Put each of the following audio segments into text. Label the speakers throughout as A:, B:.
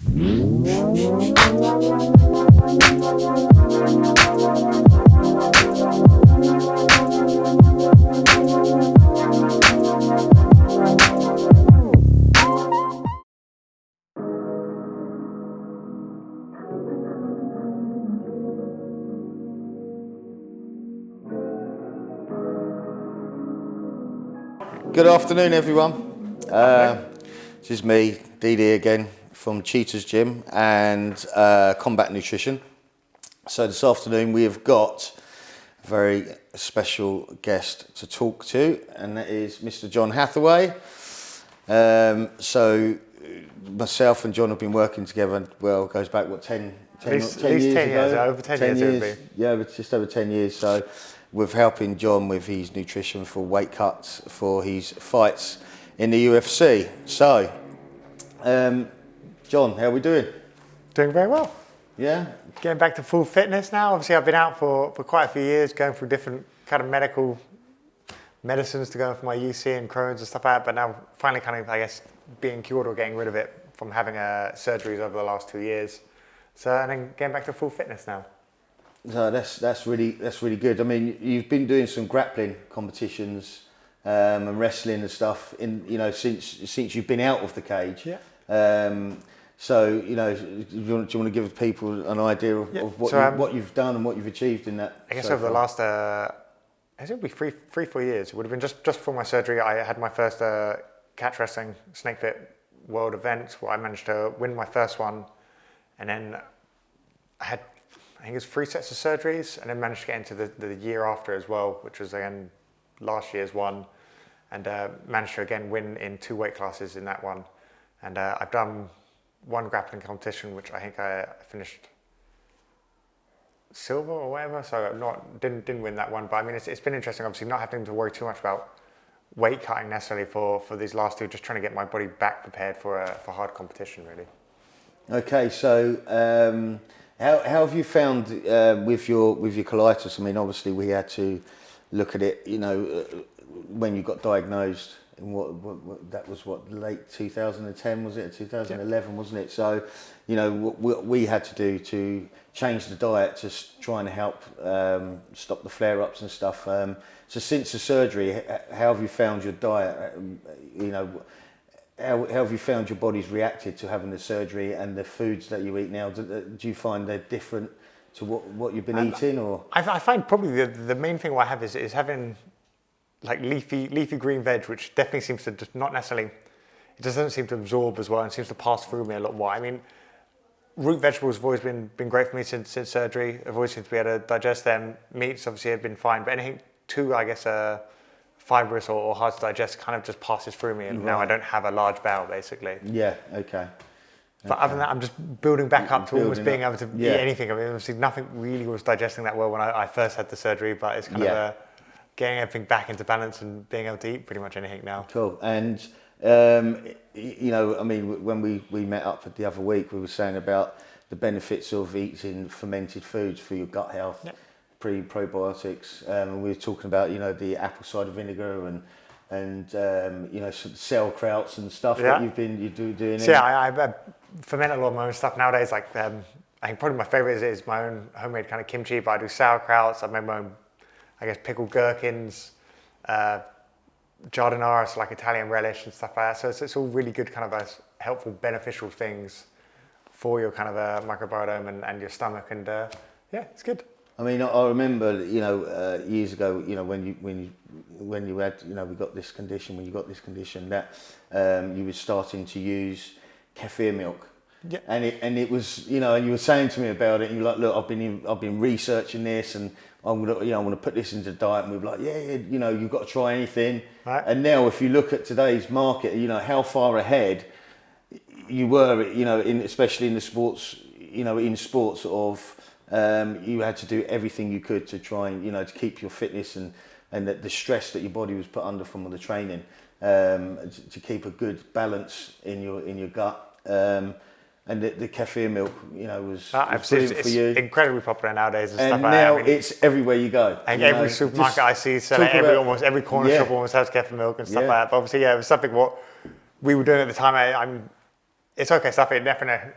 A: Good afternoon, everyone. This is me, Deane again, from Cheetah's Gym and Combat Nutrition. So this afternoon we have got a very special guest to talk to, and that is Mr. John Hathaway. So myself and John have been working together, well, it goes back, what, 10 years ago?
B: Over 10 years.
A: Yeah, just over 10 years. So with helping John with his nutrition for weight cuts for his fights in the UFC. So, John, how are we doing?
B: Doing very well.
A: Yeah?
B: Getting back to full fitness now. Obviously, I've been out for quite a few years, going through different kind of medical medicines to go for my UC and Crohn's and stuff like that, but now finally kind of, I guess, being cured or getting rid of it from having surgeries over the last 2 years. So, and then getting back to full fitness now.
A: So that's really good. I mean, you've been doing some grappling competitions and wrestling and stuff since you've been out of the cage.
B: Yeah.
A: So do you want to give people an idea of what you've done and what you've achieved in that?
B: I guess over the last, it'll be 4 years. It would have been just before my surgery. I had my first catch wrestling snake pit world event where I managed to win my first one, and then I had, I think it was 3 sets of surgeries, and then managed to get into the year after as well, which was again last year's one, and managed to again win in 2 weight classes in that one. And I've done 1 grappling competition, which I think I finished silver or whatever, so didn't win that one. But I mean, it's been interesting, obviously not having to worry too much about weight cutting necessarily for these last 2, just trying to get my body back prepared for hard competition, really.
A: Okay, so how have you found with your colitis? I mean, obviously we had to look at it, when you got diagnosed. In what that was, late 2010 was it, 2011, wasn't it? So, what we had to do to change the diet to try and help stop the flare-ups and stuff. So since the surgery, how have you found your diet? How have you found your body's reacted to having the surgery and the foods that you eat now? Do you find they're different to what you've been eating, or?
B: I find probably the main thing I have is having like leafy green veg, which definitely seems to just not necessarily, it doesn't seem to absorb as well and seems to pass through me a lot more. I mean, root vegetables have always been great for me since surgery. I've always seemed to be able to digest them. Meats obviously have been fine, but anything too, I guess, fibrous or hard to digest kind of just passes through me, and now I don't have a large bowel basically.
A: Yeah, okay.
B: But other than that, I'm just building back up to almost being able to eat anything. I mean, obviously nothing really was digesting that well when I first had the surgery, but it's kind of getting everything back into balance and being able to eat pretty much anything now. Cool.
A: And, I mean, when we met up the other week, we were saying about the benefits of eating fermented foods for your gut health, probiotics. And we were talking about, the apple cider vinegar and sauerkrauts and stuff that you're doing.
B: So I ferment a lot of my own stuff nowadays. Like, I think probably my favorite is my own homemade kind of kimchi, but I do sauerkrauts. I've made my own, I guess, pickled gherkins, giardiniera, so like Italian relish and stuff like that. So it's all really good kind of helpful, beneficial things for your kind of microbiome and your stomach. And it's good.
A: I mean, I remember, years ago, when you had, we got this condition, that you were starting to use kefir milk.
B: Yeah.
A: And it was, and you were saying to me about it, and you're like, look, I've been researching this, and I want to put this into the diet. And we were like, you've got to try anything. Right. And now, if you look at today's market, how far ahead you were, especially in the sports, in sports of, you had to do everything you could to try and, to keep your fitness and the stress that your body was put under from all the training, to keep a good balance in your gut. And the kefir milk, was brilliant for you.
B: It's incredibly popular nowadays.
A: And now it's everywhere you go.
B: And every supermarket I see, almost every corner shop almost has kefir milk and stuff like that. But obviously, it was something what we were doing at the time. It's okay stuff. It definitely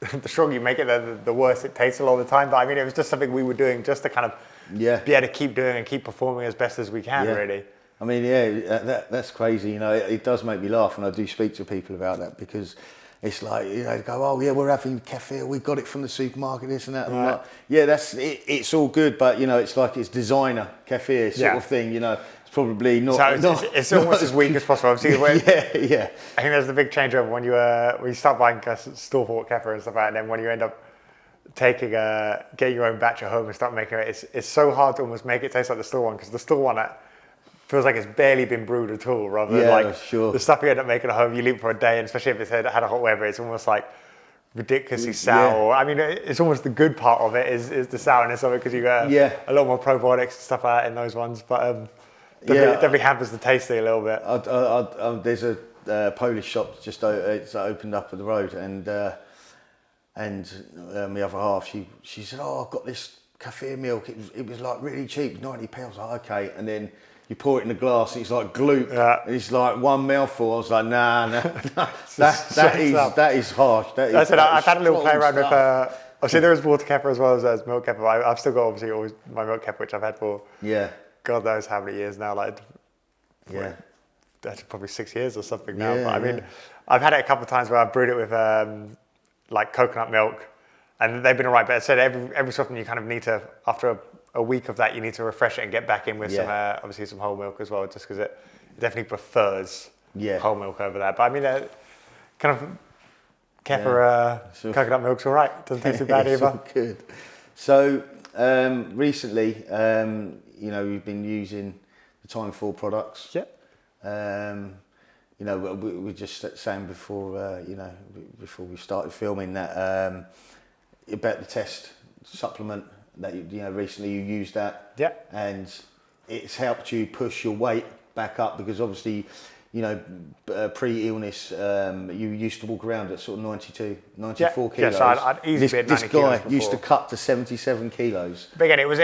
B: the stronger you make it, the worse it tastes a lot of the time. But I mean, it was just something we were doing just to kind of be able to keep doing and keep performing as best as we can, really.
A: I mean, that's crazy. You know, it does make me laugh, and I do speak to people about that because it's like, you know, they go, oh yeah, we're having kefir, we got it from the supermarket, this and that. And I'm like, yeah, that's it, it's all good, but you know, it's like it's designer kefir sort of thing. You know, it's probably not.
B: So it's almost as weak as possible. Obviously,
A: yeah.
B: I think there's the big changeover when you start buying store bought kefir and stuff like that, and then when you end up taking getting your own batch at home and start making it, it's so hard to almost make it taste like the store one, because the store one feels like it's barely been brewed at all, rather than like the stuff you end up making at home, you leave it for a day, and especially if it's had a hot weather, it's almost like ridiculously sour. I mean, it's almost the good part of it is the sourness of it, because you get a lot more probiotics and stuff like that in those ones, but definitely hampers the tasting a little bit.
A: There's a Polish shop just it's opened up at the road, and my other half, she said, oh, I've got this kefir milk, it was like really cheap, £90. I was like, okay, and then you pour it in a glass, and it's like gloop, and it's like one mouthful. I was like, nah. that is harsh.
B: I've had a little play around with. Obviously, there is water kefir as well as milk kefir. I've still got obviously always my milk kefir, which I've had for God knows how many years now. Like, that's probably 6 years or something now. But I mean, I've had it a couple of times where I've brewed it with like coconut milk, and they've been alright. But I said every so often you kind of need to, after a week of that, you need to refresh it and get back in with some obviously some whole milk as well, just because it definitely prefers whole milk over that. But I mean, kind of kefir coconut milk's all right. Doesn't taste too bad either.
A: All good. So recently, you know, we've been using the Time 4 products. You know, we were just saying before, you know, before we started filming that about the test supplement that you know recently you used that, and it's helped you push your weight back up, because obviously, you know, pre-illness, you used to walk around at sort of 94 kilos.
B: So I'd easily be at 90
A: this
B: kilos
A: guy used to cut to 77 kilos.
B: But again, it
A: was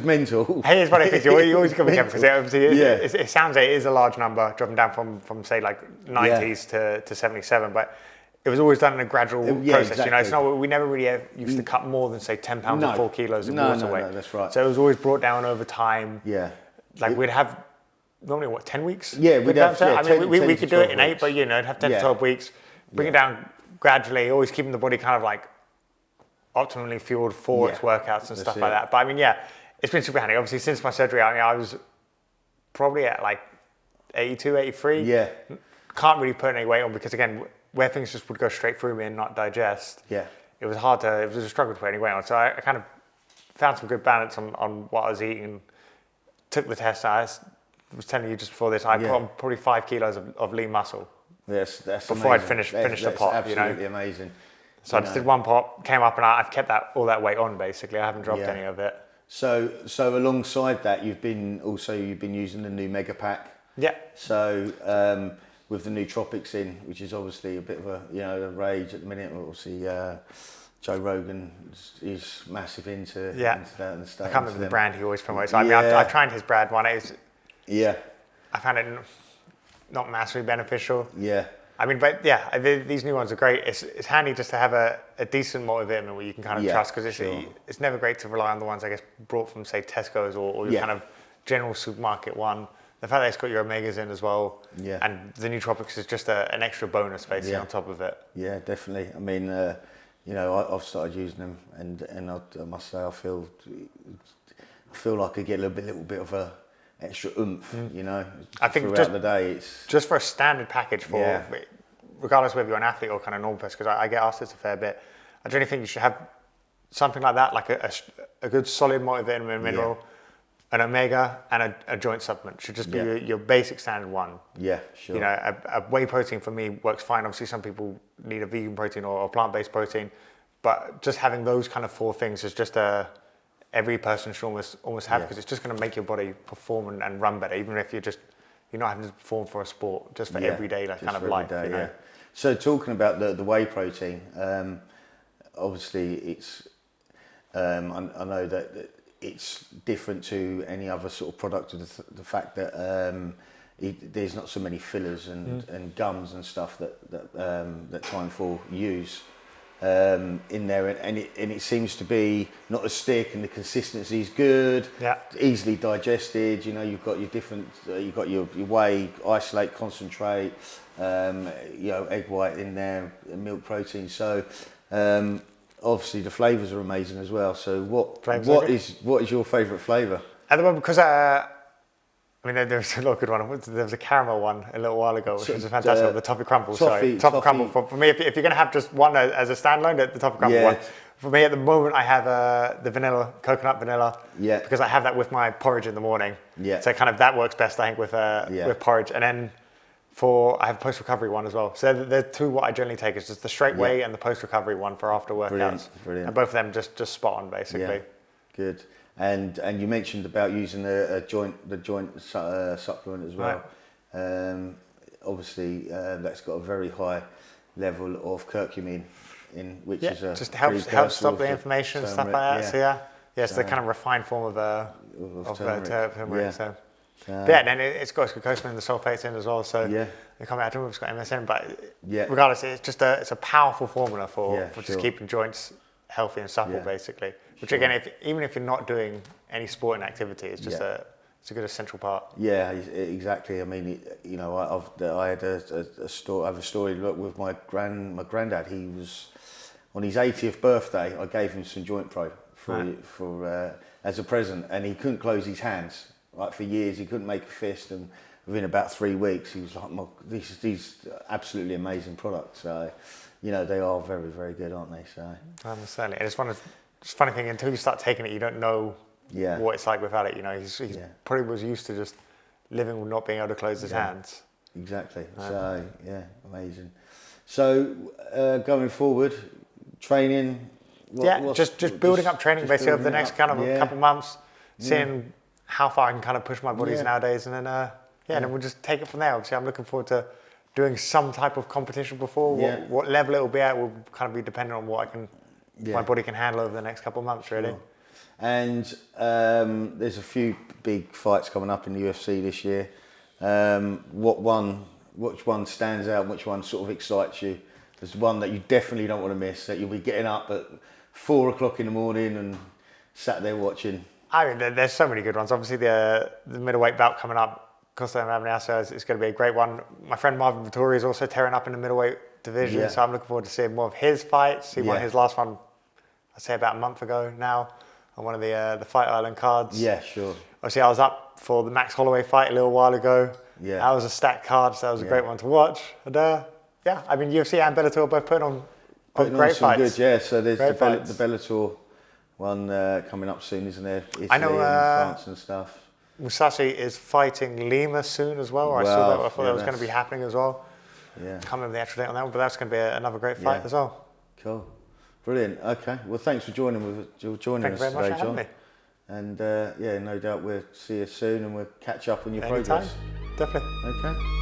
A: mental.
B: Hey, it's funny, because you always come careful, because obviously it sounds like it is a large number, dropping down from say like 90s to 77, but it was always done in a gradual process.
A: Exactly.
B: You know, it's not, we never really used to cut more than say 10 pounds or 4 kilos of water weight.
A: No, that's right.
B: So it was always brought down over time. Like we'd have normally 10 weeks?
A: We'd have.
B: I mean, we could do it in 8, but you know, it'd have 10 to 12 weeks. Bring it down gradually, always keeping the body kind of like optimally fueled for its workouts and stuff like that. But I mean, it's been super handy. Obviously, since my surgery, I mean, I was probably at like 82, 83. Can't really put any weight on, because again, where things just would go straight through me and not digest, it was a struggle to put any weight on. So I kind of found some good balance on what I was eating. Took the test. I was telling you just before this, I put on probably 5 kilos of lean muscle.
A: That's
B: before
A: amazing.
B: I'd finished the pot.
A: Absolutely,
B: you know?
A: amazing.
B: So I just did one pot, came up, and I've kept all that weight on basically. I haven't dropped any of it.
A: So alongside that, you've been using the new Mega Pack. So with the nootropics in, which is obviously a bit of a rage at the minute. Obviously, Joe Rogan is massive into that and stuff.
B: I can't remember the brand he always promotes. I mean, I've tried his brand one. I found it not massively beneficial. I mean, but these new ones are great. It's handy just to have a decent multivitamin where you can kind of trust, because it's never great to rely on the ones, I guess, brought from say Tesco's or your kind of general supermarket one. The fact that it's got your omegas in as well, and the nootropics is just an extra bonus basically on top of it. Yeah,
A: definitely. I mean, you know, I've started using them, and I must say I feel like I get a little bit of a extra oomph. You know,
B: I think
A: throughout the day, it's
B: just for a standard package for regardless whether you're an athlete or kind of normal person, because I get asked this a fair bit. I generally think you should have something like that, like a good solid multivitamin and mineral. An omega and a joint supplement should just be your basic standard one. You know, a whey protein for me works fine. Obviously, some people need a vegan protein or plant-based protein, but just having those kind of 4 things is just every person should almost have, because it's just going to make your body perform and run better, even if you're not having to perform for a sport, just for everyday kind of life. You know?
A: So talking about the whey protein, obviously it's I know that it's different to any other sort of product, of the fact that there's not so many fillers and gums and stuff that Time4 use in there, and it seems to be not as thick, and the consistency is good. Easily digested. You know, you've got your different, you've got your whey isolate, concentrate, you know, egg white in there, milk protein. So obviously the flavours are amazing as well. So what is your favourite flavour
B: at the moment? Because I mean, there's a lot of good one. There was a caramel one a little while ago, which was fantastic. The toffee crumble. Toffee crumble. For me, if you're going to have just one as a standalone, the toffee crumble one. For me, at the moment, I have the vanilla, coconut vanilla. Because I have that with my porridge in the morning. So kind of that works best, I think, with porridge. And then I have a post-recovery one as well. So the two what I generally take is just the straight whey and the post-recovery one for after workouts.
A: Brilliant.
B: And both of them just spot on, basically.
A: Good. And you mentioned about using the joint supplement as well. Obviously, that's got a very high level of curcumin in, which is a just
B: helps stop the inflammation and stuff like that. So it's the kind of refined form of turmeric. So then it's got glucosamine and the sulfates in as well. So they come out. I don't know if it's got MSM, but regardless, it's just it's a powerful formula for just keeping joints healthy and supple, basically. Which again, even if you're not doing any sporting activity, it's just it's a good essential part. Yeah,
A: exactly. I mean, you know, I had a story with my granddad. He was on his 80th birthday. I gave him some Joint Pro for as a present, and he couldn't close his hands. Like for years, he couldn't make a fist, and within about 3 weeks, he was like, "These absolutely amazing products." So, you know, they are very, very good, aren't they? So,
B: certainly, and it's one of just funny thing, until you start taking it, you don't know what it's like without it. You know, he's probably was used to just living with not being able to close his hands.
A: Exactly. So amazing. So going forward, training.
B: Just building up training basically over the next kind of couple months, seeing how far I can kind of push my bodies nowadays, and then and then we'll just take it from there. Obviously, I'm looking forward to doing some type of competition before. What level it will be at will kind of be dependent on what my body can handle over the next couple of months, really.
A: Sure. And there's a few big fights coming up in the UFC this year. Which one stands out? Which one sort of excites you? There's one that you definitely don't want to miss, that you'll be getting up at 4 o'clock in the morning and sat there watching.
B: I mean, there's so many good ones. Obviously, the middleweight bout coming up, Costa Mavniasa, is going to be a great one. My friend Marvin Vittori is also tearing up in the middleweight division, so I'm looking forward to seeing more of his fights. He won his last one, I'd say about a month ago now, on one of the Fight Island cards.
A: Yeah, sure.
B: Obviously, I was up for the Max Holloway fight a little while ago. Yeah. That was a stacked card, so that was a great one to watch. And I mean, UFC and Bellator are both putting on great fights.
A: Good, so there's the Bellator one coming up soon, isn't there? Italy and France and stuff.
B: Musashi is fighting Lima soon as well. I saw that. I thought that was going to be happening as well.
A: Yeah.
B: I can't remember the actual date on that one, but that's going to be another great fight as well.
A: Cool. Brilliant. Okay. Well, thanks for joining us today, John.
B: Thank you very much for having me.
A: And no doubt we'll see you soon and we'll catch up on your progress.
B: Definitely.
A: Okay.